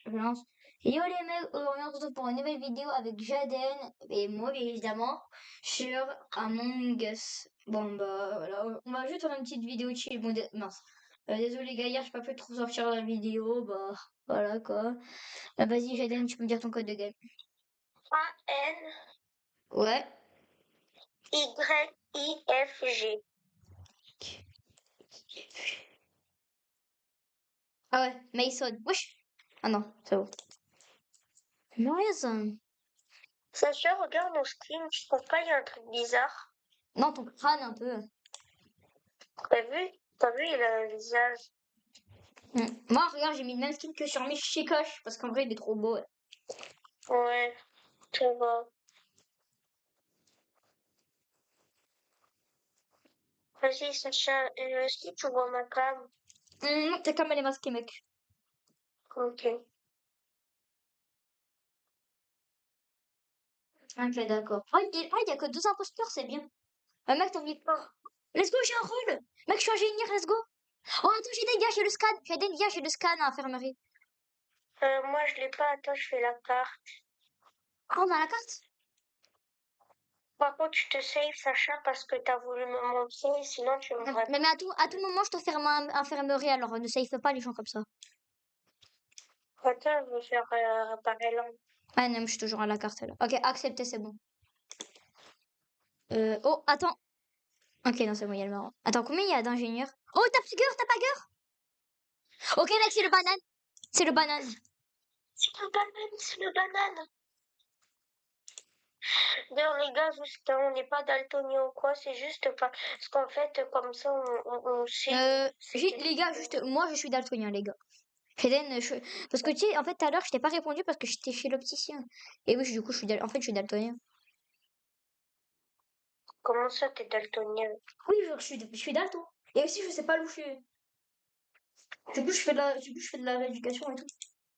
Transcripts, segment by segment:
je lance. Yo les mecs, aujourd'hui on se retrouve pour une nouvelle vidéo avec Jaden et moi bien évidemment sur Among Us. Bon bah voilà, on va juste faire une petite vidéo chill. Bon, mince. Désolé gars, hier j'ai pas pu trop sortir la vidéo, bah voilà quoi. Vas-y Jaden, tu peux me dire ton code de game. A-N Ouais. Y-I-F-G. Ah ouais, Mason. Wesh. Ah non, c'est bon. Mason. Sacha, regarde mon stream, je trouve pas il y a un truc bizarre. Non, ton crâne un peu. T'as vu, il a un visage. Moi, regarde, j'ai mis le même skin que sur Michikosh parce qu'en vrai, il est trop beau. Ouais, ça va. Vas-y, Sacha, est-ce que tu vois ma cam? Non, t'es comme elle est masquée, mec. Ok. Ok, d'accord. Il y a que 2 imposteurs, c'est bien. Mec, t'as envie. Oh, let's go, j'ai un rôle. Mec, je suis ingénieur, let's go. Oh, attends, j'ai des gars, j'ai le scan. J'ai des gars, j'ai le scan à l'infirmerie. Moi, je l'ai pas. Attends, je fais la carte. Ah, on a la carte? Par contre, tu te save, Sacha, parce que t'as voulu me montrer, sinon tu me Mais à tout moment, je te ferme infirmerie, alors ne safe pas les gens comme ça. Attends, je vais faire réparer l'angle. Ah non, mais je suis toujours à la carte là. Ok, accepté, c'est bon. Oh, attends. Ok, non, c'est bon, il y a le marrant. Attends, combien il y a d'ingénieurs? Oh, t'as pas peur? Ok, mec, c'est le banane. C'est le banane. C'est le banane. D'ailleurs, les gars, juste, on n'est pas daltonien ou quoi, c'est juste parce qu'en fait, comme ça, on sait. Les gars, juste, moi, je suis daltonien, les gars. Hélène, parce que tu sais, en fait, tout à l'heure, je t'ai pas répondu parce que j'étais chez l'opticien. Et oui, du coup, en fait, je suis daltonien. Comment ça, t'es daltonien? Oui, genre, je suis dalton. Et aussi, je sais pas loucher. Du coup, je fais de la rééducation et tout.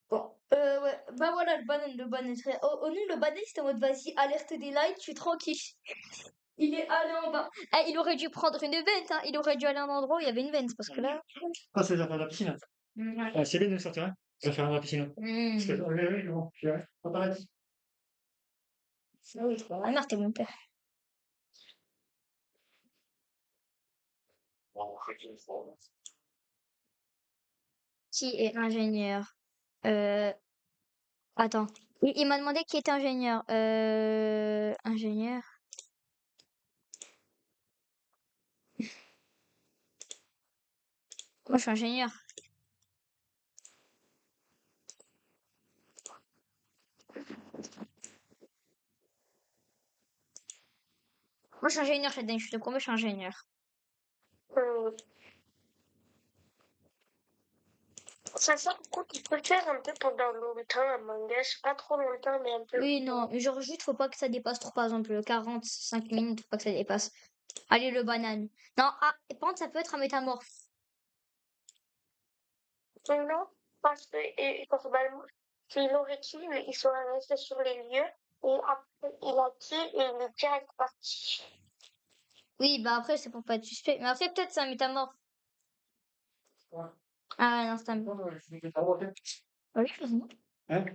Bon, ouais, bah voilà, le banane est très. Oh non, le banane, c'était en mode, vas-y, alerte des lights, je suis tranquille. Il est allé en bas. Eh, il aurait dû prendre une vente, hein. Il aurait dû aller à un endroit où il y avait une vente, parce que là. Ah, c'est faire de la piscine. Ah, c'est bien de sortir, hein. Je vais faire de la piscine. Parce que, oui, oui, bon, je vais apparaître. Ah non, c'était mon père. Qui est ingénieur? Euh, Attends. Il m'a demandé qui était ingénieur. Ingénieur. Moi, je suis ingénieur. Moi, je suis ingénieur, je te promets, je suis ingénieur. Euh, Ça sert coup, tu peux le faire un peu pendant longtemps, Among Us. Pas trop longtemps, mais un peu. Oui, non, mais genre, juste, faut pas que ça dépasse trop, par exemple, 45 minutes, faut pas que ça dépasse. Allez, le banane. Non, ah, et par contre, ça peut être un métamorphe. Non, parce que normalement, il aurait tué, ils sont restés sur les lieux, et après, il a tué et il est direct parti. Oui, bah après, c'est pour pas être suspect. Mais après, peut-être c'est un métamorphe. Ouais. Ah ouais, non, c'est un Non, non, je vais t'inventer. Oui, heureusement. Hein?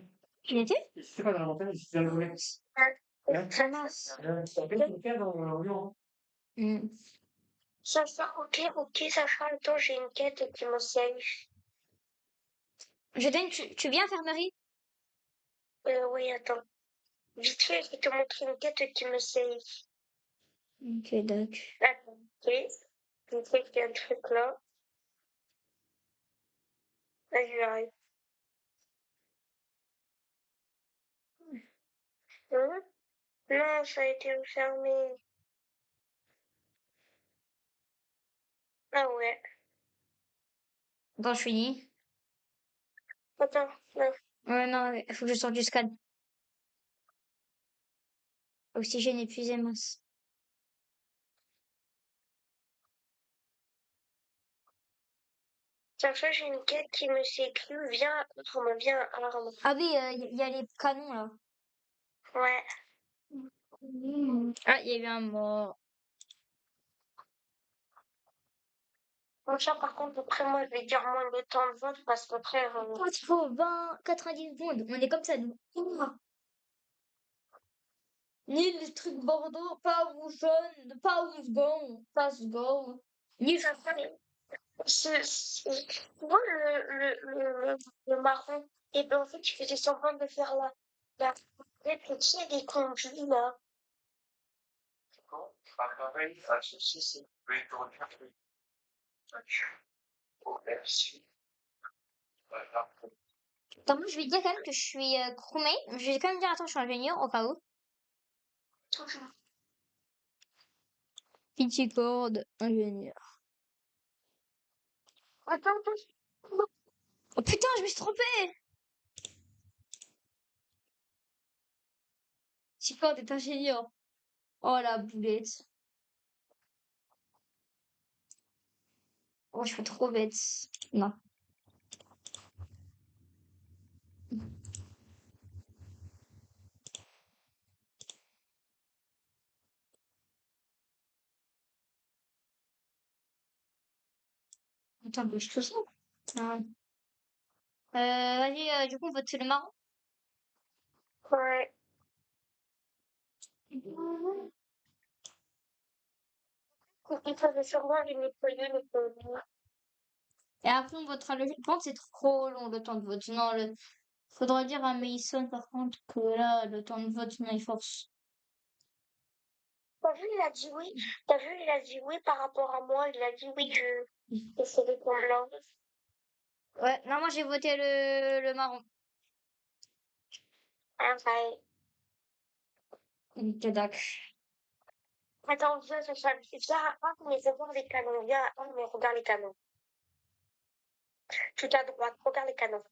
Il était? C'est pas dans la montagne, c'est dans le volet. Hein? Ah mince. C'est un peu le cas dans le Lyon. Sacha, ok, Sacha, attends, j'ai une quête qui me save. Tu viens, infirmerie? Oui, attends. Vite fait, je vais te montrer une quête qui me save. Ok, d'accord. Attends, ok. Vite fait, il y a un truc là. Là, j'y arrive. Non, ça a été refermé. Ah ouais. Bon, je finis. Attends, non. Ouais, non, il faut que je sorte du scan. Oxygène épuisé, mince. Chaque fois, j'ai une quête qui me s'écrit, viens, viens, arme. Ah oui, il y a les canons, là. Ouais. Ah, il y a eu un mort. Mon chat, par contre, après, moi, je vais dire moins de temps de vote parce qu'après, 80, 90 secondes. On est comme ça, nous. Ah. Ni le truc Bordeaux, pas rouge jaune, pas rouge gold, pas gold. Ni ça fait, tu vois le marron. Et ben, en fait, je faisais semblant de faire la, tu sais, les conduits, là. Attends, moi, je vais dire quand même que je suis crewmate. Je vais quand même dire, attends, je suis ingénieur, au cas où. Piticorde, ingénieur. Attends, attends. Oh putain, je me suis trompée! Piticorde est ingénieur. Oh la boulette. Oh, je suis trop bête. Non. Attends, bouge tout ça. Ah. Vas-y, du coup, on vote sur le marron. Ouais. Il fallait sûrement les nettoyer, les conduits. Et après, on votera le. Par contre, c'est trop long le temps de vote. Non, faudra dire à Mason, par contre, que là, le temps de vote, non, il force. T'as vu, il a dit oui. T'as vu, il a dit oui par rapport à moi. Il a dit oui que c'est des points blancs. Ouais, non, moi, j'ai voté le marron. Ah, ouais. Ok, d'accord. Attends, viens, mais voir les canons. Viens, mais regarde les canons. Tout à droite, regarde les canons.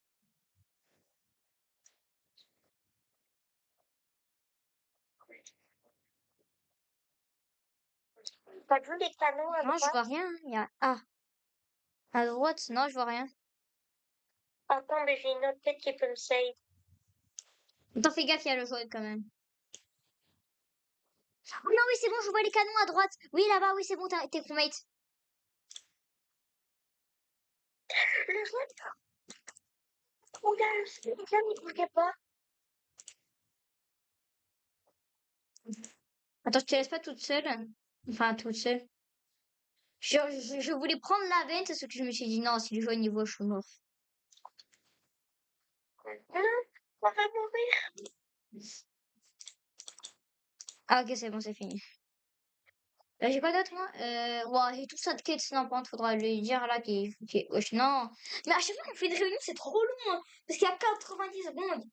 T'as vu les canons à Non, je droite? vois rien. Il y a... Ah, à droite, non, je vois rien. Attends, mais j'ai une autre tête qui peut me save. Attends, fais gaffe, il y a le jaune quand même. Oh non, oui, c'est bon, je vois les canons à droite. Oui, là-bas, oui, c'est bon, t'es crewmate. Le jaune, regarde, le jaune, il bougeait pas. Attends, je te laisse pas toute seule. Enfin, toute seule. Je voulais prendre la veine, c'est ce que je me suis dit, non, si le jaune, il voit, je suis mort. Non, on va mourir. Ah, ok, c'est bon, c'est fini. J'ai quoi d'autre, moi? Ouais, j'ai tout ça de quête, non, par contre, faudra lui dire, là, wesh, non. Mais à chaque fois qu'on fait une réunion, c'est trop long, hein, parce qu'il y a 90 secondes.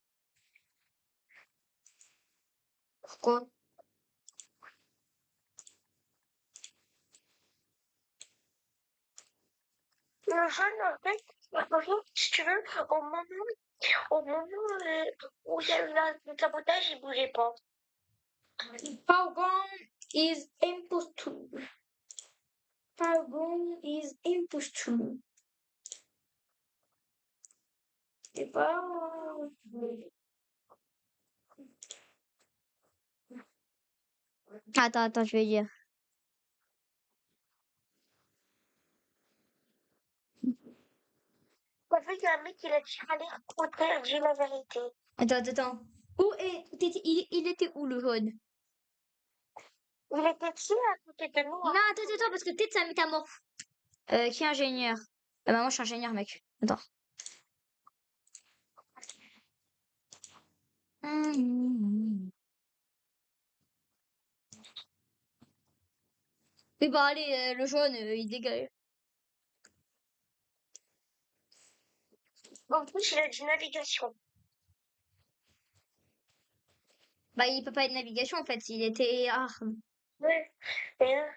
Pourquoi? Le jaune, en fait, si tu veux, au moment où il y a eu le sabotage, il bougeait pas. Falcon is imposture. Falcon is imposture. C'est pas... Attends, je vais dire. En fait, il y a un mec qui a dit, allez, écoutez, dis la vérité. Attends. Où est... il était où, le jaune? Il était ici, à côté de nous. Non, attends, parce que peut-être ça métamorphe. Qui est ingénieur? Ah bah moi, je suis ingénieur, mec. Attends. Oui, bah allez, le jaune, il dégage. En plus, il a dit navigation. Bah, il peut pas être navigation, en fait. Il était... Ah. Ouais. Et là,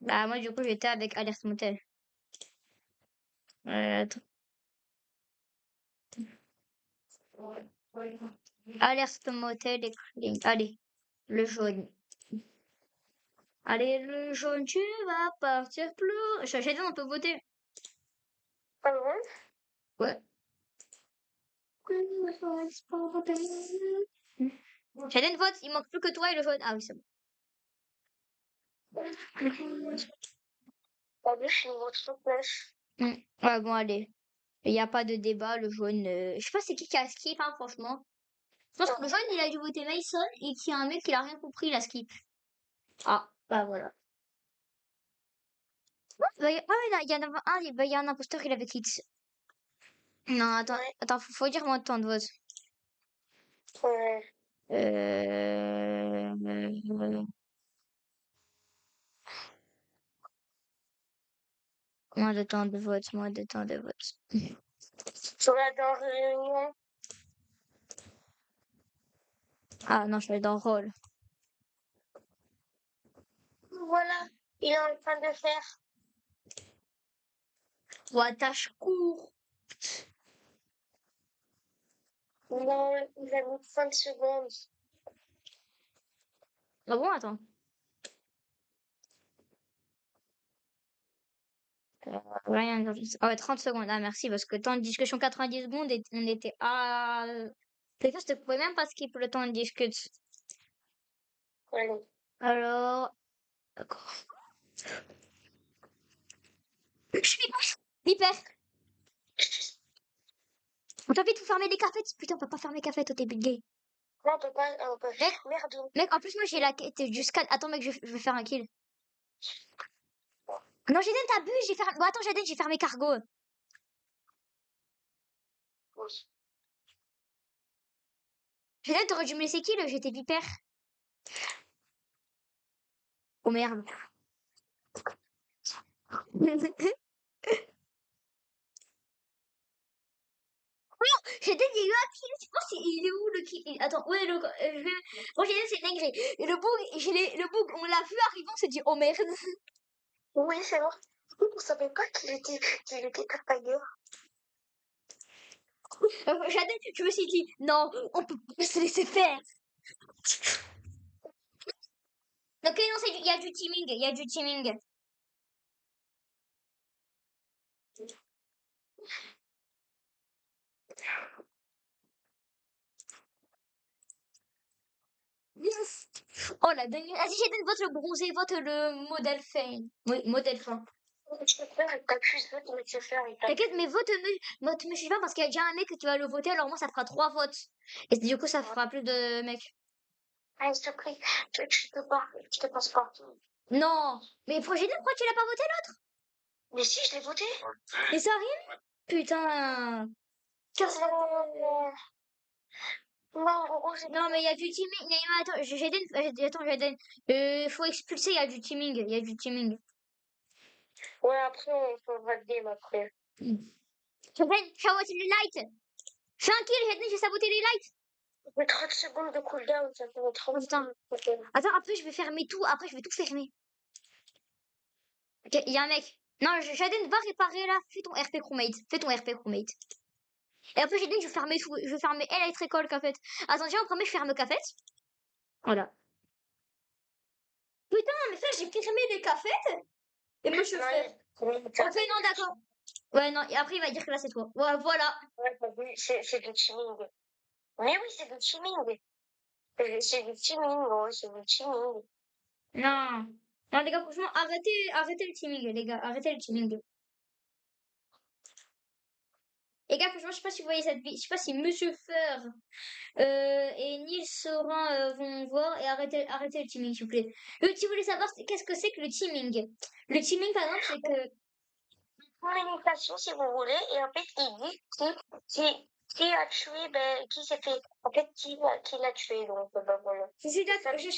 Bah, moi, du coup, j'étais avec Alerte Motel. Attends. Alerte Motel et Clean. Allez, le jaune. Allez, le jaune, tu vas partir plus. J'ai dit, on peut voter. ah bon? Ouais. J'ai vote, il manque plus que toi et le jaune. Ah oui, c'est bon. T'as vu, je suis niveau 39. Ouais, bon, allez. Il n'y a pas de débat, le jaune. Je sais pas c'est qui a skip, hein, franchement. Je pense que le jaune, il a dû voter Mason et qu'il y a un mec qui a rien compris, il a skip. Ah, bah voilà. Bah, il y en a un, bah, il y a un imposteur, il avait quitte. Non, attends, Ouais. attends, faut dire moins de temps de vote. Ouais. Euh... Moins de temps de vote, moins de temps de vote. Tu vas dans réunion. Ah non, je vais dans rôle. Voilà, il est en train de faire. Ouais, tâche court. Non, il a mis 5 secondes. Ah bon, attends. Rien, ah ouais, 30 secondes. Ah, merci, parce que temps de discussion 90 secondes et on était à. Les gars, je te pouvais même pas skip le temps de discute. Allez. Alors. D'accord. Je suis hyper. On t'a envie de vous fermer les cafés? Putain, on peut pas fermer les cafés au début de game. Non, on peut pas. On peut... Mec. Merde. Mec, en plus, moi j'ai la quête jusqu'à. Attends, mec, je vais faire un kill. Non, Jaden, t'abuses, j'ai fermé. Bon, attends, Jaden, j'ai fermé cargo. Jaden, t'aurais dû me laisser kill, j'étais vipère. Oh merde. Jaden, il y a eu un kill, tu penses il est où le kill? Attends, ouais, bon, Jaden, c'est dingue. Et le bug, le bug, on l'a vu arriver, on s'est dit, oh merde. Oui, c'est vrai. On savait pas qu'il était cartagueur. Jaden, je me suis dit, non, on peut pas se laisser faire. Ok, non, il y a du teaming, il y a du teaming. Oh la dingue. Vas-y, Jaden, vote le bronzé, vote le modèle fin. Oui, modèle fin. Je peux faire, il t'accuse, mais tu faire, il t'accuse. T'inquiète, mais vote me suis pas parce qu'il y a déjà un mec que tu vas le voter, alors moi ça fera 3 votes. Et du coup, ça fera plus de mecs. Allez, s'il te plaît, je te pas, je te passe pas. Non, mais Jaden, pourquoi tu l'as pas voté là? Mais si, je l'ai voté. Mais ça rien? Putain. Non, en gros, j'ai Non, mais il y a du teaming. Attends, Jaden. Faut expulser, il y a du teaming. Il y a du teaming. Ouais, après, on peut valider, après. Jaden, sabote les lights. Fais un kill, Jaden, j'ai saboté les lights. Mais 30 secondes de cooldown, ça fait 30 Putain. secondes. Attends, après, je vais fermer tout. Après, je vais tout fermer. Ok, il y a un mec. Non, Jaden, va réparer là. Fais ton RP crewmate. Fais ton RP crewmate. Et après, Jaden, je vais fermer tout. Je vais fermer Electrical Café. Attends, déjà, en premier, je ferme Café. Voilà. Putain, mais ça, j'ai fermé les cafés. Et moi, je fais. Ok, non, d'accord. Ouais, non, et après, il va dire que là, c'est toi. Ouais, voilà. Ouais, t'as vu, c'est du teaming. Mais oui, c'est du teaming. C'est du teaming, gros, c'est du teaming. Non. Non, les gars, franchement, arrêtez le teaming, les gars. Arrêtez le teaming. Les gars, franchement, je sais pas si vous voyez cette vidéo. Je sais pas si Monsieur Feur et Nils Sorin vont voir et arrêtez le teaming, s'il vous plaît. Si vous voulez savoir qu'est-ce que c'est que le teaming. Le teaming, par exemple, c'est que. Communication, si vous voulez, et en fait, il dit qui a tué, ben, qui s'est fait, en fait, qui l'a tué, donc, ben, voilà. Je suis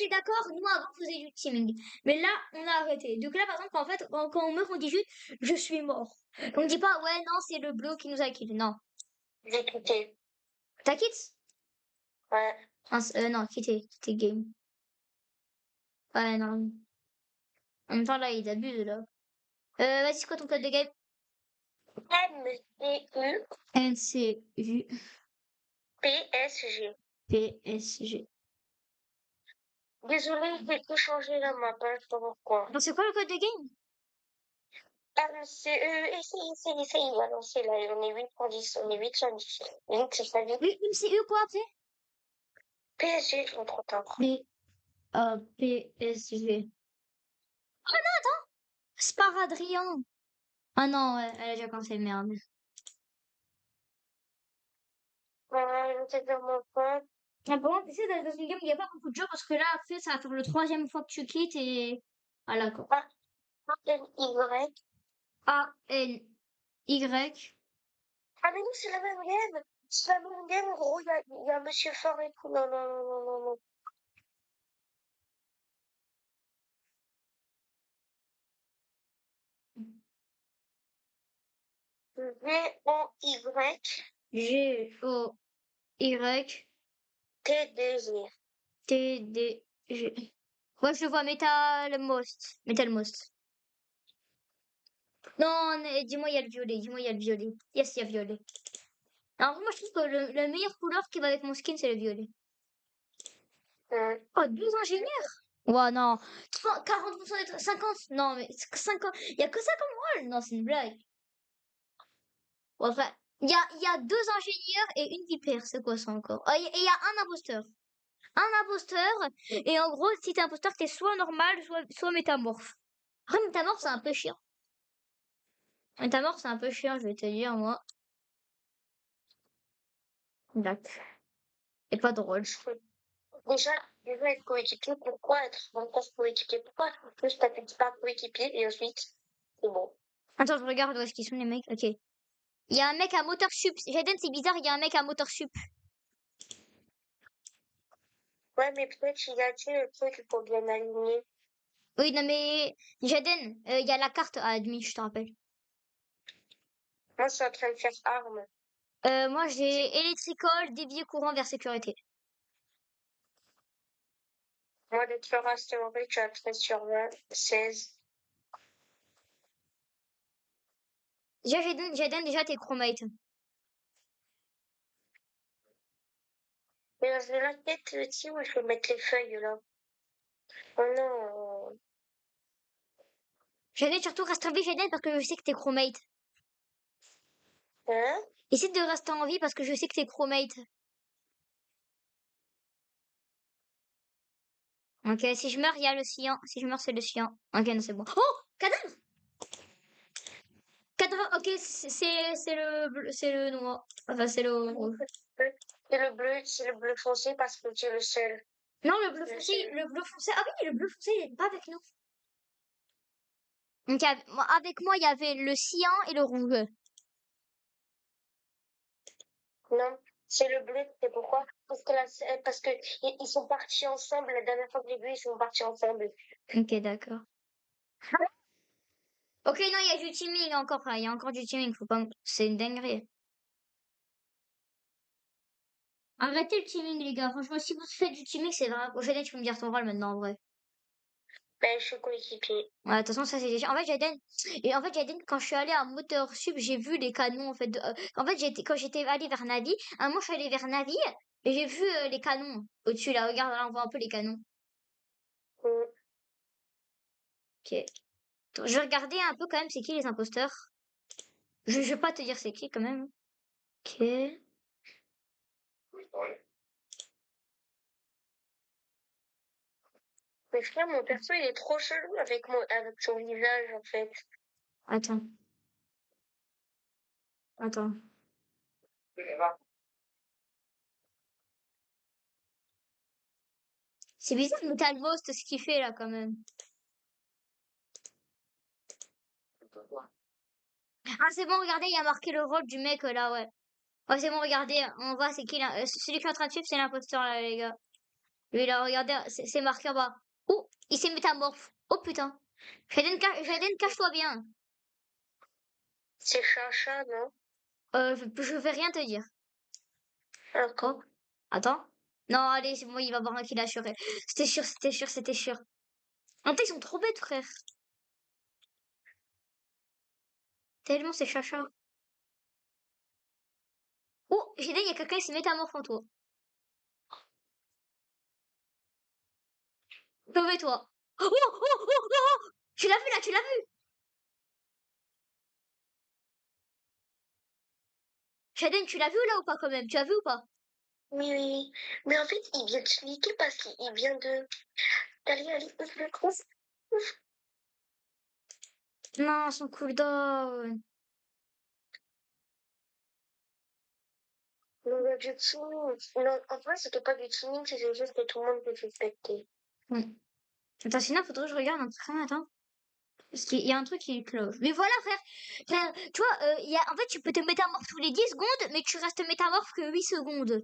d'accord, nous avant on faisait du teaming. Mais là, on a arrêté. Donc là, par exemple, en fait, quand on meurt, on dit juste je suis mort. On dit pas ouais, non, c'est le bleu qui nous a kill. Non. J'ai quitté. T'as quitté? Ouais. Non, quitté game. Ouais, non. En même temps, là, il abuse, là. Vas-y, c'est quoi ton code de game? MCU NCU PSG. PSG. Désolé, j'ai tout changé la map, hein, je sais pas pourquoi. Donc, c'est quoi le code de game? MCU, essaye, va lancer là, on est 8 pour 10, on est 8 sur 10. 8, c'est pas vite. MCU quoi après? PSG, je me trop tard. PSG. Sparadrian. Ah non, ouais, elle a déjà commencé, merde. Je sais vraiment pas. Ah bon, tu sais, dans une game, il n'y a pas beaucoup de jeux parce que là, après, ça va faire le 3e fois que tu quittes et. Voilà quoi. Y. A-N-Y. Ah, mais non, c'est la même game. C'est la même game. En gros, il y a Monsieur Fort et tout. Non, non, non, non, non, non. G-O-Y. G-O-Y. T-D-G. T-D-G. Ouais, je le vois, Metal Most. Non, dis-moi, il y a le violet. Dis-moi, il y a le violet. Yes, il y a violet. Alors, moi, je trouve que la meilleure couleur qui va avec mon skin, c'est le violet. Oh, 12 ingénieurs. Ouais, non. 40% d'être 50. Non, mais 50. Il y a que ça comme rôle. Non, c'est une blague. Bon, enfin, il y a 2 ingénieurs et une vipère. C'est quoi ça encore? Ah, et il y a un imposteur. Un imposteur. Et en gros, si t'es imposteur, t'es soit normal, soit métamorphe. Après, métamorphe, c'est un peu chiant. Métamorphe, c'est un peu chiant, je vais te dire, moi. D'accord. Et pas drôle. Déjà, être coéquipier, pourquoi être encore coéquipier? Pourquoi juste t'appuies pas coéquipier et ensuite, c'est bon. Attends, je regarde où est-ce qu'ils sont les mecs. Ok. Il y a un mec à moteur sup. Jaden, c'est bizarre, il y a un mec à moteur sup. Ouais, mais peut-être il a tué le truc pour bien aligner. Oui, non mais Jaden, il y a la carte à admin, je te rappelle. Moi, je suis en train de faire arme. Moi, j'ai électricole, dévier courant vers sécurité. Moi, de Florence théorie, tu as 13 sur 20, 16. Déjà, Jaden, déjà, t'es chromate. Mais j'ai la tête ici où il faut mettre les feuilles, là. Oh non. Jaden, surtout, reste en vie, Jaden, parce que je sais que t'es chromate. Hein? Essaie de rester en vie parce que je sais que t'es chromate. Ok, si je meurs, il y a le cyan. Si je meurs, c'est le cyan. Ok, non, c'est bon. Oh! Cadavre! Cadavre, ok, c'est le noir. Enfin, c'est le rouge. C'est le bleu foncé parce que tu es le seul. Non, le bleu foncé. Ah oui, le bleu foncé, il est pas avec nous. Donc, avec moi, il y avait le cyan et le rouge. Non, c'est le bleu, c'est pourquoi? Parce que ils sont partis ensemble, la dernière fois que j'ai vu, ils sont partis ensemble. Ok, d'accord. Ok, non, il y a du teaming encore. Enfin, il y a encore du teaming. Faut pas. C'est une dinguerie. Arrêtez le teaming, les gars. Franchement, si vous faites du teaming, c'est vrai. Au Jaden, tu peux me dire ton rôle maintenant, en vrai. Ben, je suis coéquipier. Ouais, de toute façon, ça c'est déjà. En fait, Jaden, quand je suis allée à Moteur Sup, j'ai vu les canons. En fait, en fait, quand j'étais allée vers Navi, un moment, je suis allée vers Navi et j'ai vu les canons au-dessus. Là, regarde, là, on voit un peu les canons. Mm. Ok. Attends, je vais regarder un peu quand même, c'est qui les imposteurs. Je vais pas te dire c'est qui quand même. Ok. Mais frère, mon perso, il est trop chelou avec son visage, en fait. Attends. Attends. C'est bizarre Metal Most ce qu'il fait là quand même. Ah c'est bon, regardez, il y a marqué le rôle du mec là, ouais. Ouais, c'est bon, regardez, on voit c'est qui là. Celui qui est en train de suivre, c'est l'imposteur là, les gars. Lui là, regardez, c'est marqué en bas. Oh, il s'est métamorphe. Oh putain. Jaden, cache-toi bien. C'est Chacha, non? Je vais rien te dire. Encore. Oh, attends. Non, allez, c'est bon, il va voir un kill assuré. C'était sûr, c'était sûr, c'était sûr. En fait, ils sont trop bêtes, frère. Tellement c'est chacha. Oh, Jaden, il y a quelqu'un qui s'est métamorphe en toi. Sauve-toi. Oh, oh, oh, oh, oh. Tu l'as vu là, tu l'as vu. Jaden, tu l'as vu là ou pas quand même? Tu as vu ou pas? Oui, oui. Mais en fait, il vient de se niquer parce qu'il vient de... Allez, ouvre le trou. Ouvre. Non, son cooldown. Le du teaming. Non, en vrai, c'était pas du teaming, c'était juste que tout le monde peut suspecter. Attends, sinon, faudrait que je regarde un truc. Attends. Parce qu'il y a un truc qui cloche. Mais voilà, frère. Frère, tu vois, en fait, tu peux te métamorphe tous les 10 secondes, mais tu restes métamorphe que 8 secondes.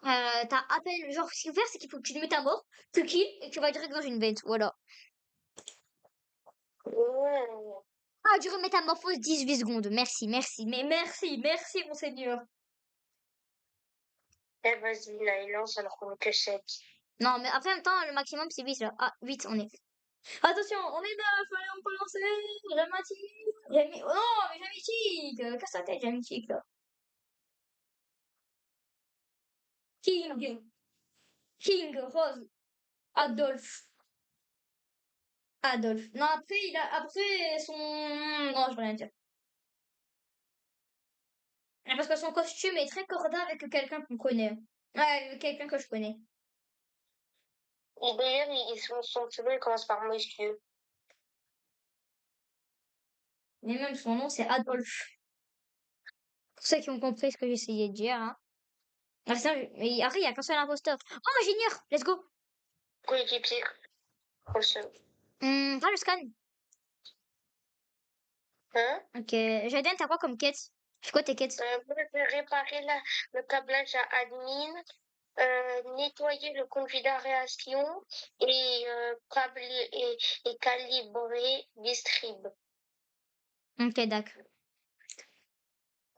T'as à peine. Genre, ce qu'il faut faire, c'est qu'il faut que tu te métamorphes, tu kills, et tu vas direct dans une vente. Voilà. Ouais. Ah, durée métamorphose 18 secondes. Merci, merci. Mais merci, monseigneur. Eh, vas-y, là, il lance alors qu'on est que 7. Non, mais après, en même temps, le maximum, c'est 8 là. Ah, 8, on est. Attention, on est 9, allez, on peut lancer. J'aime. Oh non, mais Jamitique. Casse ta tête, Jamitique, là. King, Rose, Adolphe. Adolphe. Non, après son. Non, je vais rien dire. Parce que son costume est très corda avec quelqu'un qu'on connaît. Ouais, avec quelqu'un que je connais. Et d'ailleurs, son pseudo, il commence par monsieur. Mais même son nom, c'est Adolphe. Pour ceux qui ont compris ce que j'essayais de dire, hein. Mais après, il n'y a qu'un seul imposteur. Oh, ingénieur, let's go. Coéquipier. Console. Ah, le scan. Hein? Ok. Jaden, t'as quoi comme quête? C'est quoi tes quêtes? Moi, je vais réparer le câblage à admin, nettoyer le conduit d'aération et câbler et calibrer distrib. Ok, d'accord.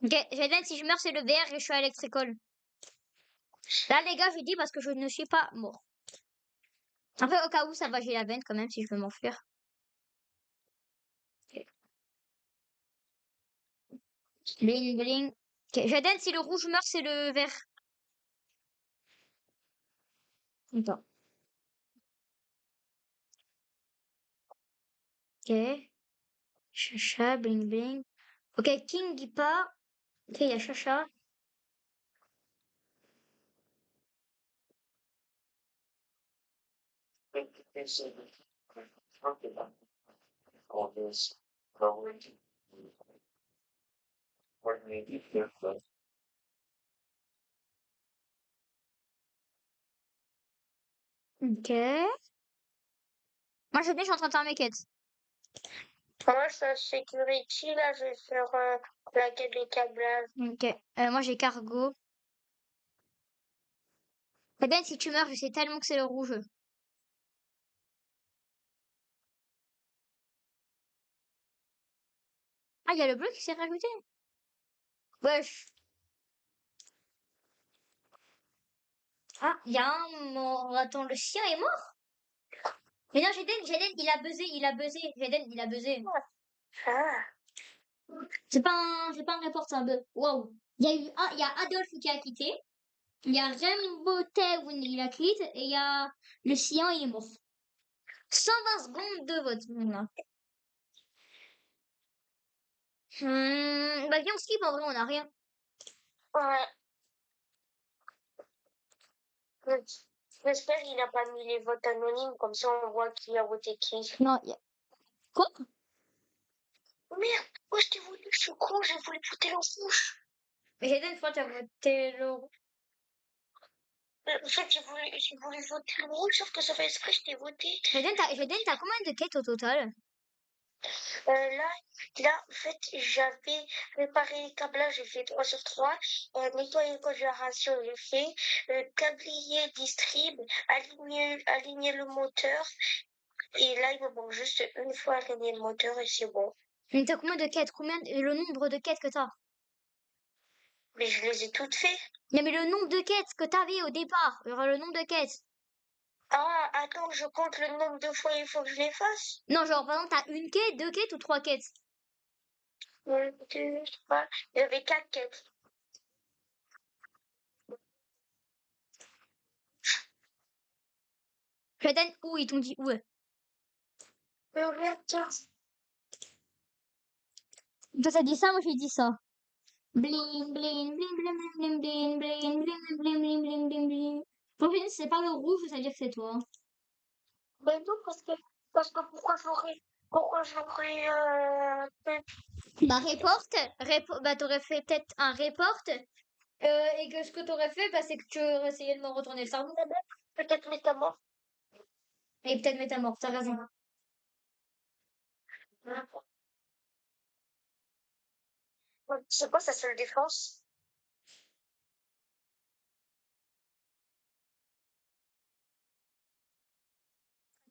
Ok, Jaden, si je meurs, c'est le VR et je suis à électricole. Là, les gars, je dis parce que je ne suis pas mort. Après, au cas où, ça va, j'ai la veine quand même si je veux m'enfuir. Ok. Bling, bling. Ok, Jaden, si le rouge meurt, c'est le vert. Attends. Ok. Chacha, bling, bling. Ok, King, il part. Ok, il y a Chacha. Ok. Moi, je suis en train de faire mes quêtes. Moi, je suis à security, là, je vais faire la quête des câblages. Ok. Moi, j'ai cargo. Eh ben, si tu meurs, je sais tellement que c'est le rouge. Ah, il y a le bleu qui s'est rajouté. Wesh. Ah, il y a un mort. Attends, le chien est mort? Mais non, Jaden, il a buzzé. Jaden, il a buzzé. Ah, C'est pas un report, c'est un bug. Waouh. Il y a Adolphe qui a quitté. Il y a Rainbow Town, il a quitté. Et il y a le chien, il est mort. 120 secondes de vote. Voilà. Bah, viens, on skip, en vrai, on a rien. ouais. J'espère qu'il n'a pas mis les votes anonymes, comme ça on voit qui a voté qui. Non, Quoi? Merde, moi je t'ai voté, je suis con, j'ai voulu voter le rouge. Mais Jaden, toi, t'as voté le... En fait, j'ai voulu voter le rouge, sauf que ça fait exprès, je t'ai voté. Jaden, t'as combien de quêtes au total? Là, en fait, j'avais réparé les câblages, j'ai fait 3 sur 3. Nettoyer le congélation, j'ai fait. Câblier, distrib, aligner le moteur. Et là, il me manque juste une fois aligner le moteur et c'est bon. Mais t'as combien de quêtes? Le nombre de quêtes que t'as? Mais je les ai toutes faites. Non, mais le nombre de quêtes que t'avais au départ. Genre le nombre de quêtes. Ah, attends, je compte le nombre de fois il faut que je les fasse. Non, genre, par exemple, t'as une quête, deux quêtes ou trois quêtes? 1, 2, 3. Il y avait 4 quêtes. Jaden, où? Ils t'ont dit où? Mais regarde, tiens. Toi, t'as dit ça, moi, j'ai dit ça. Bling, bling, bling, bling, bling, bling, bling, bling, bling, bling, bling, bling, bling, bling. Bon, c'est pas le rouge, ça veut dire que c'est toi. Ben non, parce que Parce que pourquoi j'aurais fait Bah, bah, t'aurais fait peut-être un report. Et que ce que t'aurais fait, bah, c'est que tu aurais essayé de me retourner le cerveau. peut-être métamorphe? Et peut-être métamorphe, t'as raison. C'est quoi sa seule défense?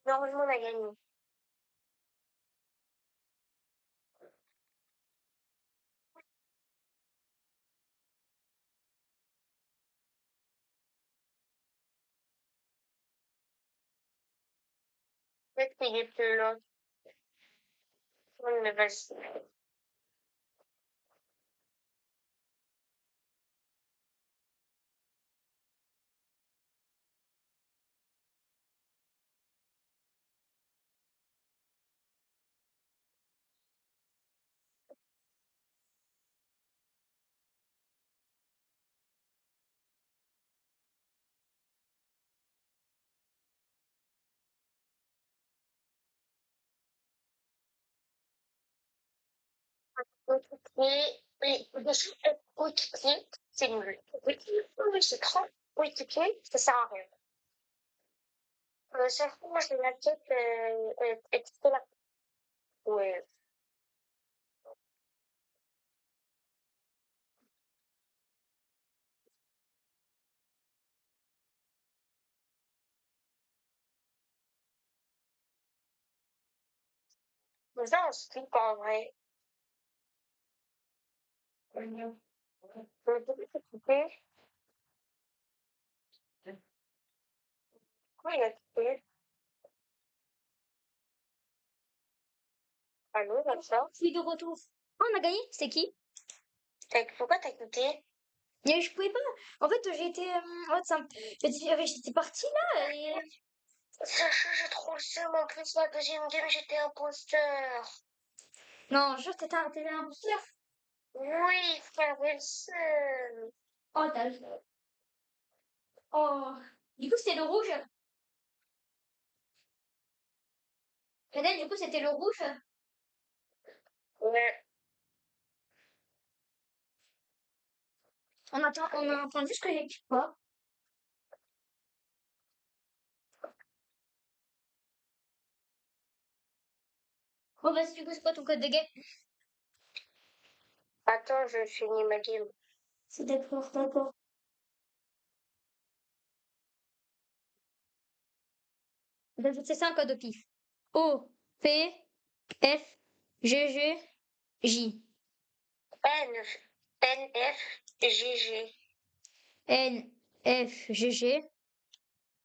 Normalement, on a gagné. Peut-être qu'il est plus long. Oui, mais vas-y. Coéquipier, c'est nul. Oui, c'est trop. Coéquipier, ça sert à rien. Chaque fois, je la tête est là. Ouais. Mais ça, on se dit pas en vrai. Coéquipier, quoi il a quitté? Allô, d'accord. Je suis de retour. Oh, on a gagné? C'est qui? Pourquoi t'as quitté? Mais je pouvais pas. En fait, j'étais. En fait, j'étais partie là et. Sacha, j'ai trop le seum. En plus, la deuxième game, j'étais imposteur. Non, je jure, t'étais un imposteur. Oui, frère, j'ai le seum. Oh, Oh. Du coup, c'était le rouge. Feden, du coup, c'était le rouge. Ouais. On attend juste que j'équipe pas. Bon, vas-y, du coup, c'est quoi ton code de game? Attends, je finis ma game. C'est d'accord, d'accord. C'est ça un code au pif. O, P, F, G, G, J. NFGG. N, F, G, G.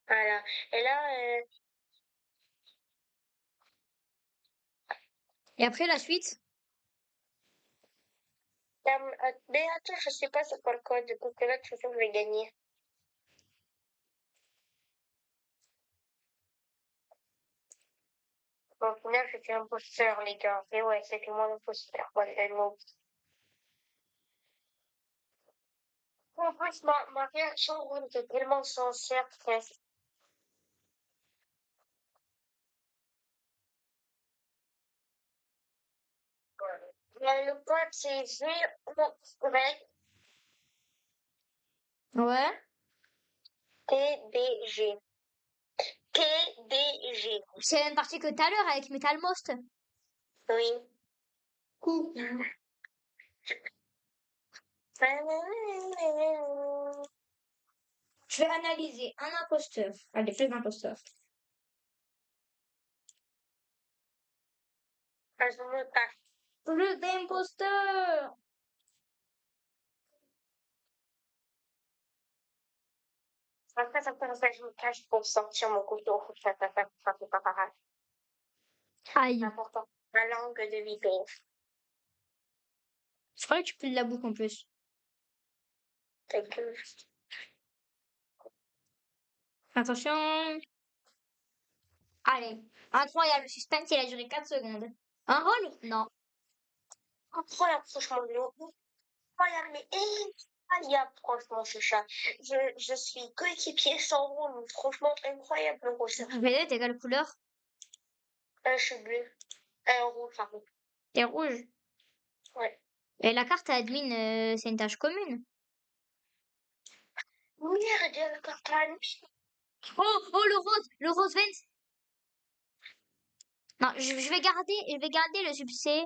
Voilà. Et là, Et après, la suite? mais attends, je sais pas c'est quoi le code. Donc là, de toute façon, je vais gagner. Bon, au final, j'étais imposteur, les gars. Et ouais, c'était moi l'imposteur. Ouais, tellement. En plus, ma réaction, Ron, était tellement sincère, presque. Le code, c'est G, Y, Ouais. TDG. TDG. C'est la même partie que tout à l'heure avec Metalmost. Oui. Cool. Je vais analyser un imposteur. Allez, fais l'imposteur. Je me cache. Le d'imposteur. Après, ça fait ça que je me cache pour sortir mon couteau. Ça fait pas pareil. Aïe. C'est important. La langue de vipère. Je crois que tu peux de la boucle en plus. C'est que Attention. Allez. Incroyable. Le suspense, il a duré 4 secondes. Un rôle? Non. incroyable, franchement, incroyable, mais incroyable, franchement, ce chat. Je suis coéquipier sans rôle, franchement, incroyable, le rôle. Vedette, t'es quelle couleur? Je suis bleu. Rouge, pardon. T'es rouge. Ouais. Et la carte admin, c'est une tâche commune. Oui, regarde la carte admin. Oh, le rose vent. Non, je vais garder le succès.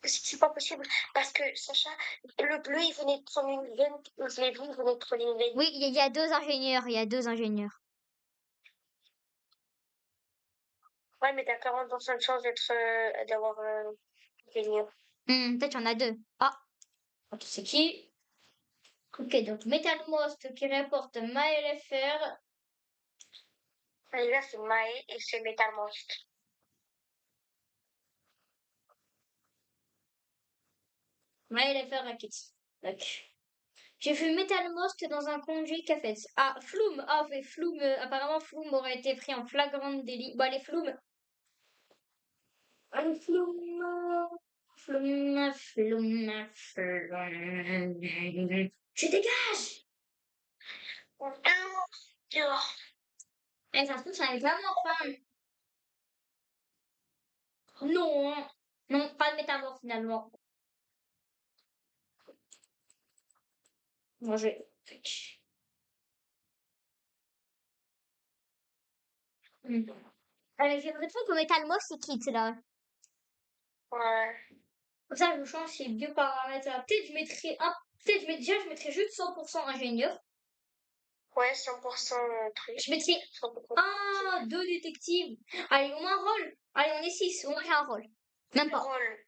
C'est pas possible. Parce que, Sacha, le bleu, il venait de prendre une veine. Je l'ai vu, il venait de prendre une veine. Oui, il y a deux ingénieurs, il y a deux ingénieurs. Ouais, mais t'as 40% de chance d'avoir gagné. Peut-être il y en a deux. Ah, attends, c'est qui? Ok, donc MetalMost qui rapporte MyLFR. Et là, c'est Maë et c'est Metalmost. MyLFR Rackets. Tac. J'ai vu MetalMost dans un conduit café. Ah, Flume. Ah, fait Flume. Apparemment, Flume aurait été pris en flagrant délit. Bon, allez, Flume. Allez, Flume. Flume, Flume, Flume. Tu dégages! Dehors. Eh, ça se trouve, ça arrive vraiment fin. Non, hein. Non, pas de métamorphe finalement. Moi, je vais. Allez, j'aimerais trop que MetalMost il quitte là. Ouais. Comme ça, je change ces deux paramètres là. Peut-être je mettrais un. Peut-être déjà, je mettrais juste 100% ingénieur. Ouais, 100% truc. Je mettrais 100% un, deux détectives. Allez, au moins un rôle. Allez, on est six. Au moins, j'ai un rôle. Même pas. rôle.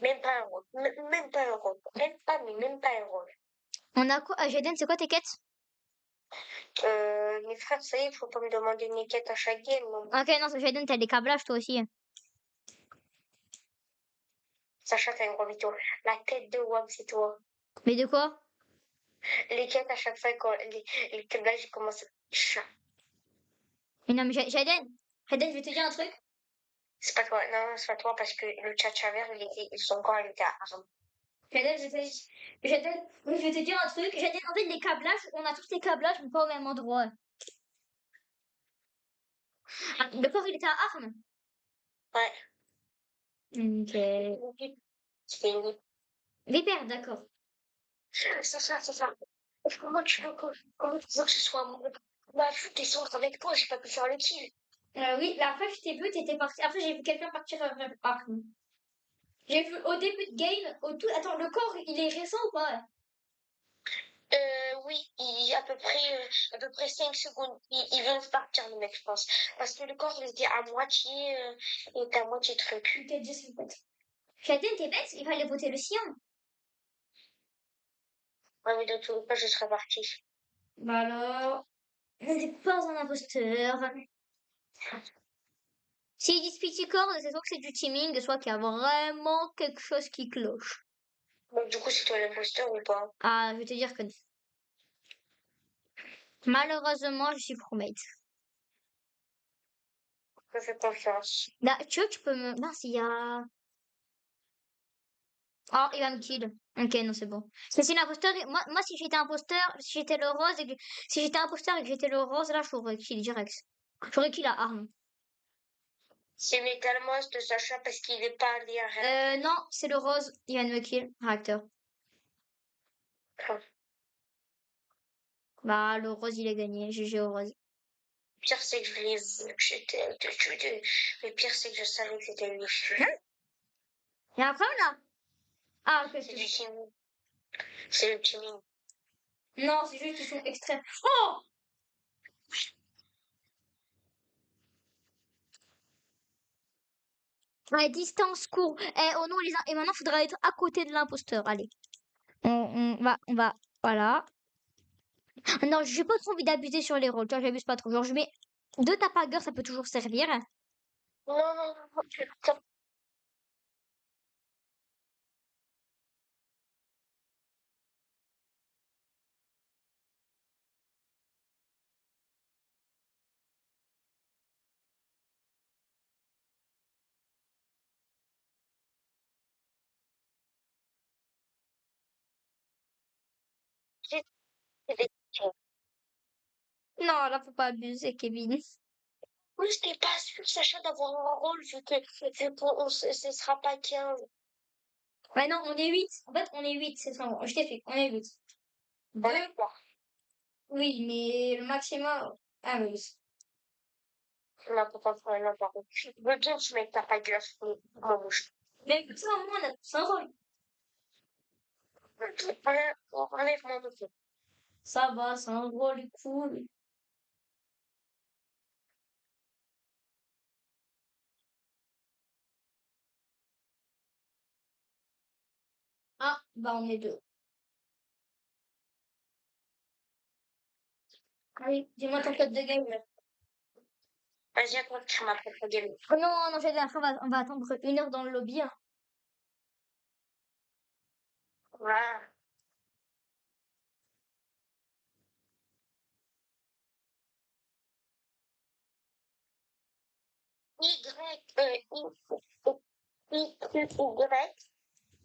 Même pas un rôle. Même pas un rôle. Même pas, mais même pas un rôle. On a quoi? Jaden, c'est quoi tes quêtes? Mes frères, ça y est, faut pas me demander mes quêtes à chaque game. Non. Ok, non, Jaden, t'as des câblages toi aussi. Sacha, t'as une gros vidéo. La tête de Wam, c'est toi. Mais de quoi? Les quêtes, à chaque fois, quand les câblages, ils commencent à... Chat. Mais non, mais Jaden, je vais te dire un truc. C'est pas toi. Non, c'est pas toi parce que le chat vert, son corps, il était à Argent. Jaden, je vais te dire un truc. Jaden, en fait, les câblages, on a tous les câblages, mais pas au même endroit. Ah, le corps, il était à Armes. Ouais. Ok. C'est une... Vipère, d'accord. C'est ça. Comment tu veux que ce soit mon... Bah, je descendre avec toi, j'ai pas pu faire le kill. Oui, la après, je t'ai vu, t'étais parti. Après, j'ai vu quelqu'un partir vers Armes. J'ai vu au début de game, au tout. Attends, le corps, il est récent ou pas? Oui, il y a à peu près 5 secondes. Il vient de partir, le mec, je pense. Parce que le corps, il était il était à moitié truc. Il était 10 minutes. Jaden, t'es bête, il fallait voter le sien. Ouais, mais dans tous les cas, je serais parti. Bah alors, je n'es pas un imposteur. S'ils disent Piticord, c'est soit que c'est du teaming, soit qu'il y a vraiment quelque chose qui cloche. Donc, du coup, c'est toi l'imposteur ou pas? Ah, je vais te dire que non. Malheureusement, je suis crewmate. Je fais confiance. Là, tu peux me. Mince, il y a. Oh, il va me kill. Ok, non, c'est bon. Mais si l'imposteur. Moi, si j'étais imposteur, si j'étais le rose et que. Si j'étais imposteur et que j'étais le rose, là, j'aurais kill direct. J'aurais kill la arme. C'est Metalmos de Sacha parce qu'il est pas allé à rien. Non, c'est le rose. Il vient de me kill. Réacteur. Bah, le rose, il a gagné. GG au rose. Le pire, c'est que je l'ai vu, que j'étais le pire, c'est que je savais que c'était lui. Il y a un problème là? Ah, ok, C'est du teaming. C'est le teaming. Non, c'est juste qu'ils sont extrêmes. Oh! Ouais, distance court. Oh non, et maintenant, il faudra être à côté de l'imposteur. Allez. Voilà. Non, j'ai pas trop envie d'abuser sur les rôles. Tu vois, j'abuse pas trop. Genre, je mets deux tapageurs, ça peut toujours servir. Non. J'ai des questions. Non, là, faut pas abuser, Kevin. Oui, je n'étais pas sûre, Sacha, d'avoir un rôle vu qu'on ce sera pas 15. Ouais, non, on est 8. En fait, on est 8, c'est ça. Je t'ai fait, on est 8. On 2, est quoi? oui, mais le maximum. Ah oui. N'importe quoi, n'importe quoi. Je veux bien que tu mettes ta pas glace en bouche. Mais écoute, ça, au moins, on a tous un rôle. Enlève mon dossier. Ça va, c'est un rôle cool. Ah, bah, on est 2. Oui, dis-moi ton code de game. Là. Vas-y, attends, tu m'as propre game. Oh non, non, j'ai dit, après, on va attendre 1 heure dans le lobby. Hein. Voilà.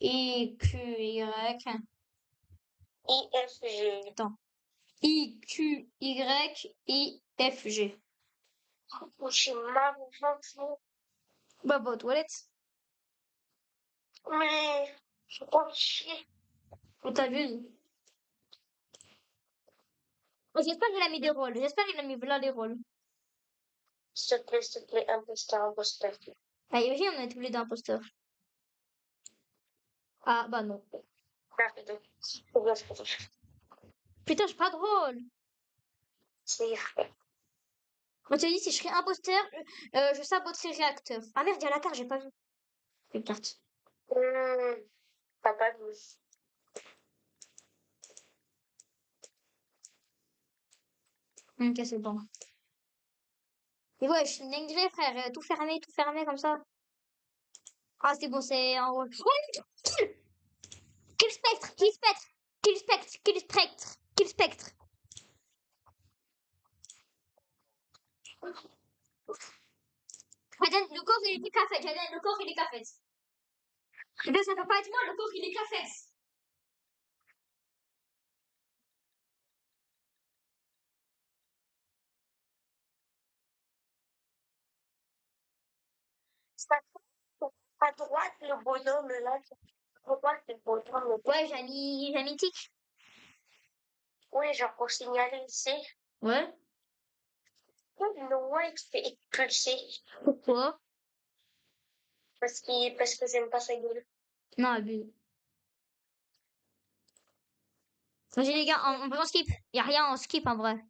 I, Q, Y. IFG. Attends. I, Q, Y, I, F, G. Je suis marrant. Bah, aux toilettes. Mais, je crois chier. On t'a vu. Oh, j'espère qu'il a mis des rôles. J'espère qu'il a mis là des rôles. S'il te plaît, imposteur, imposteur. Ah, imagine, on est tous les deux imposteurs. Ah, bah non. Rapide. Putain, j'ai pas de rôle. C'est On t'a dit, si je serais imposteur, je saboterais le réacteur. Ah merde, il y a la carte, j'ai pas vu. Les cartes. Papa vu. Ok, c'est bon. Et ouais, je suis une dinguerie, frère. Tout fermé comme ça. Ah, c'est bon, c'est en rôle. Ouais, Kill spectre, kill spectre, kill spectre, kill spectre, kill spectre. Jaden, le corps il est café. Jaden, le corps il est café. Jaden, ça peut pas être moi, le corps il est café. Ça à droite, le bonhomme là. À droite, le bonhomme. Ouais, j'ai mis tic. Oui, genre pour signaler ici. Ouais. Non, ouais, il se fait expulser. Pourquoi? Parce que j'aime pas sa gueule. Non, abuse. Vas-y les gars, on va en skip. Y a rien en skip en vrai.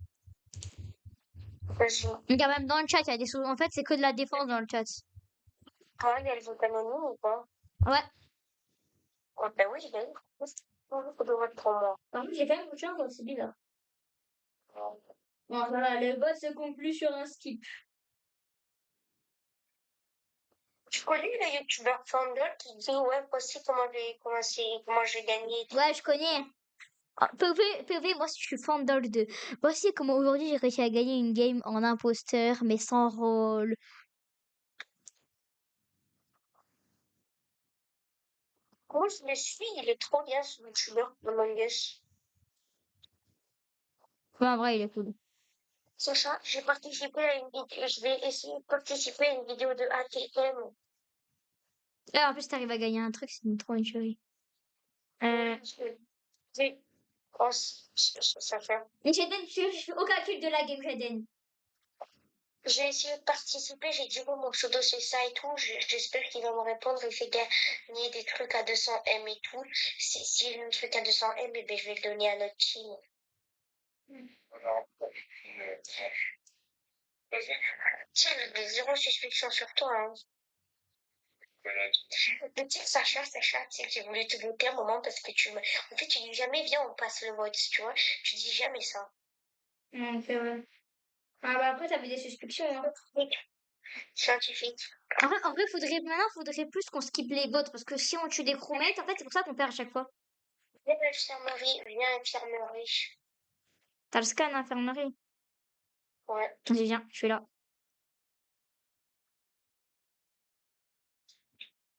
Vas-y. Les gars, même dans le chat, il y a des choses. En fait, c'est que de la défense dans le chat. Toi, elles ont anonyme ou pas? Ouais. Oh, ben oui, je l'ai. Ça doit être pour moi. Par contre, j'ai quand même autre chose, c'est bizarre. Bon, voilà, le vote se conclut sur un skip. Tu connais le youtubeur Fandor qui dit ouais, voici comment j'ai gagné. Ouais, je connais. Ah, PV, moi, je suis fan de. Voici comment aujourd'hui j'ai réussi à gagner une game en imposteur, mais sans rôle. Moi, je le suis, il est trop bien ce youtubeur Among Us. Ouais, en vrai, il est cool. Sacha, j'ai participé à une vidéo, je vais essayer de participer à une vidéo de ATM. Ah, en plus, t'arrives à gagner un truc, c'est trop une chérie. Oui. Oh, ça fait. Jaden, je fais aucun kill de la game, Jaden. J'ai essayé de participer, j'ai dit bon, mon pseudo c'est ça et tout. J'espère qu'il va me répondre. Il fait gagner des trucs à 200 M et tout. Si j'ai un truc à 200 M, eh ben, je vais le donner à notre team. Tiens, j'ai zéro suspicion sur toi. Hein. Tu sais, Sacha, tu sais que j'ai voulu te bloquer un moment parce que en fait, tu dis jamais, viens, on passe le vote, tu vois. Tu dis jamais ça. C'est vrai. Ah, bah après, t'avais des suspicions. Hein. Scientifique. Maintenant, faudrait plus qu'on skip les votes, parce que si on tue des crewmates, en fait, c'est pour ça qu'on perd à chaque fois. Viens à l'infirmerie, viens à l'infirmerie. T'as le scan, infirmerie. Ouais. Vas-y, viens, je suis là.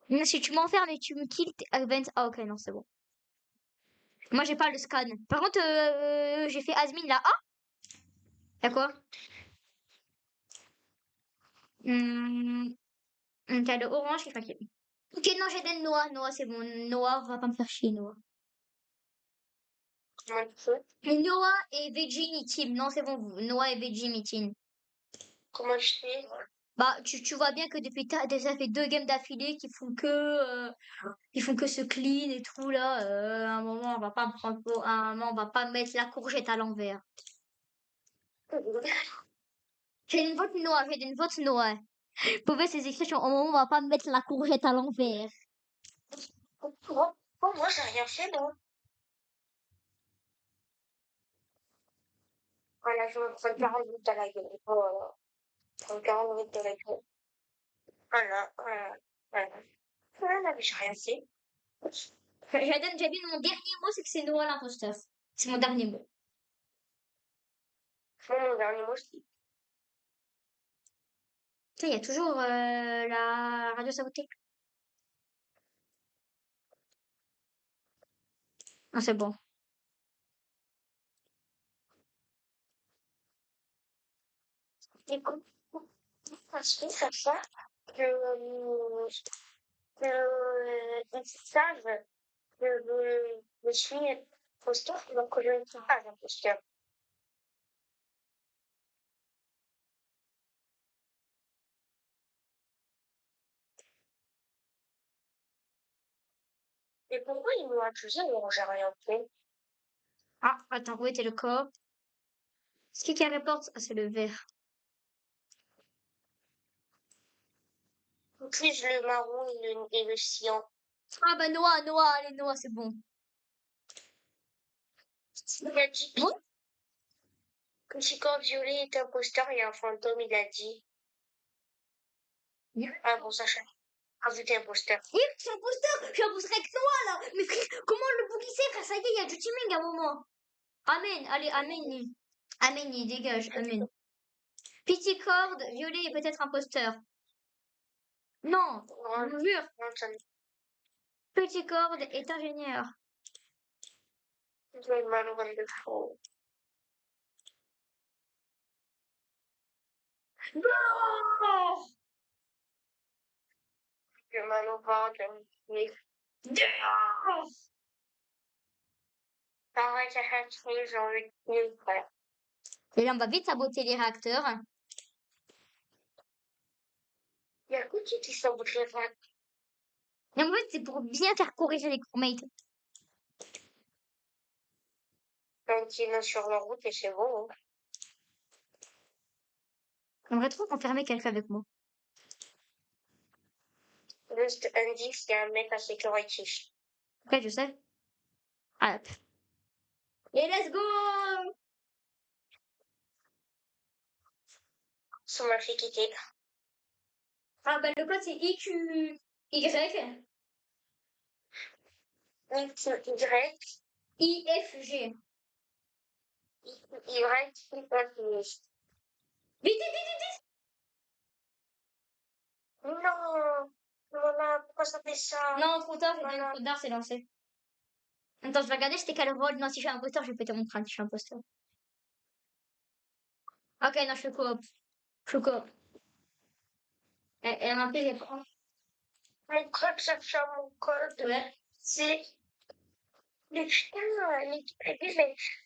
Mais si tu m'enfermes et tu me kills, Advent. Ah, ok, non, c'est bon. Moi, j'ai pas le scan. Par contre, j'ai fait admin là. Ah! Y'a quoi? T'as le orange qui est craqué. Ok, non, j'ai des noix. Noix, c'est bon. Noix, va pas me faire chier, Noix. Comment tu fais? Mais Noah et Veggie meeting. Non, c'est bon, Noah et Veggie meeting. Comment je fais? Bah, tu vois bien que depuis ça fait 2 games d'affilée qui font que se clean et tout là. À un moment, on va pas me prendre à un moment, on va pas mettre la courgette à l'envers. J'ai une vote Noah, j'ai une vote Noah. Pouvez ces expressions, au moment, on va pas mettre la courgette à l'envers. Oh, moi, j'ai rien fait, non? Voilà, je me prends 40 minutes à la gueule. Voilà. Je prends 40 minutes à la gueule. Voilà, voilà, voilà. Voilà, mais j'ai rien fait. J'ai dit mon dernier mot, c'est que c'est Noah l'imposteur. C'est mon dernier mot. Mon dernier mot, c'est... Il y a toujours la radio sabotée. Ah, c'est bon. Écoute, parce que ça fait ils savent que je suis imposteur, donc que je ne suis pas imposteur. Et pourquoi ils m'ont accusé alors j'ai rien fait? Ah, attends, où était le corps? C'est qui reporte? Ah, c'est le vert. Plus le marron et le cyan. Ah bah Noah, allez Noah, c'est bon. Il a dit que si quand Violet est imposteur, il y a un fantôme, il a dit. Ah bon, ça change. Ah, vous êtes imposteur. Oui, je suis imposteur avec Noah là. Mais frère, comment le bouclier, frère, ça y est, il y a du teaming à un moment. Amen, allez, amen. Amen, il dégage, amen. Piticord, Violet est peut-être imposteur. Non, je vous jure. Non, ça Piticord est ingénieur. me mal au de faux. Non! J'ai mal au ventre, mais arrête à chaque fois, j'ai envie de tuer, frère. Et là, on va vite saboter les réacteurs. Il y a que qui sabote les vagues. Et en fait, c'est pour bien faire corriger les crewmates. Quand ils sont sur la route et c'est bon. Hein. J'aimerais trop enfermer quelqu'un avec moi. Juste indice, il y a un mec à sécurité. Ok, je sais. Ah, hop. Et let's go! Ça m'a fait quitter. Ah bah le code c'est IQ... Y. Y, IFG. Vite, vite! Non, voilà, pourquoi ça fait ça? Non, trop tard, j'ai Voilà. trop tard, c'est lancé. Attends, je vais regarder c'était quel rôle. Non, si je suis imposteur, je vais péter mon crâne si je suis imposteur. Ok, non, je fais coop. Je fais coop. Elle m'a fait prendre. Mon code, ça fait mon code. Ouais. C'est. Mais putain, mais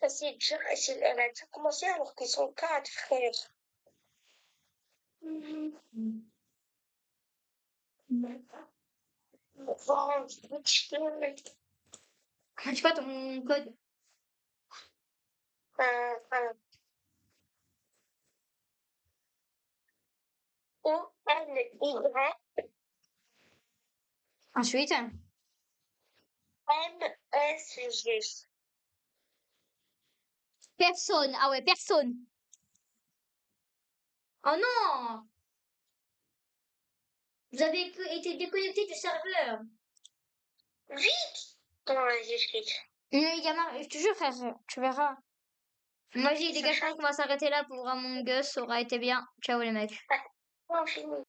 c'est déjà, elle a déjà commencé alors qu'ils sont 4, frère. Bon, Tu vois ton code? O-N-Y-M-S-G. Ensuite. Personne. Ah ouais, personne. Oh non! Vous avez été déconnecté du serveur. Vite! Comment vas-y, explique? Il y a je te jure, frère, tu verras. Moi, j'ai des gars, je pense qu'on va s'arrêter là pour Among Us. Ça aura été bien. Ciao, les mecs. On finit.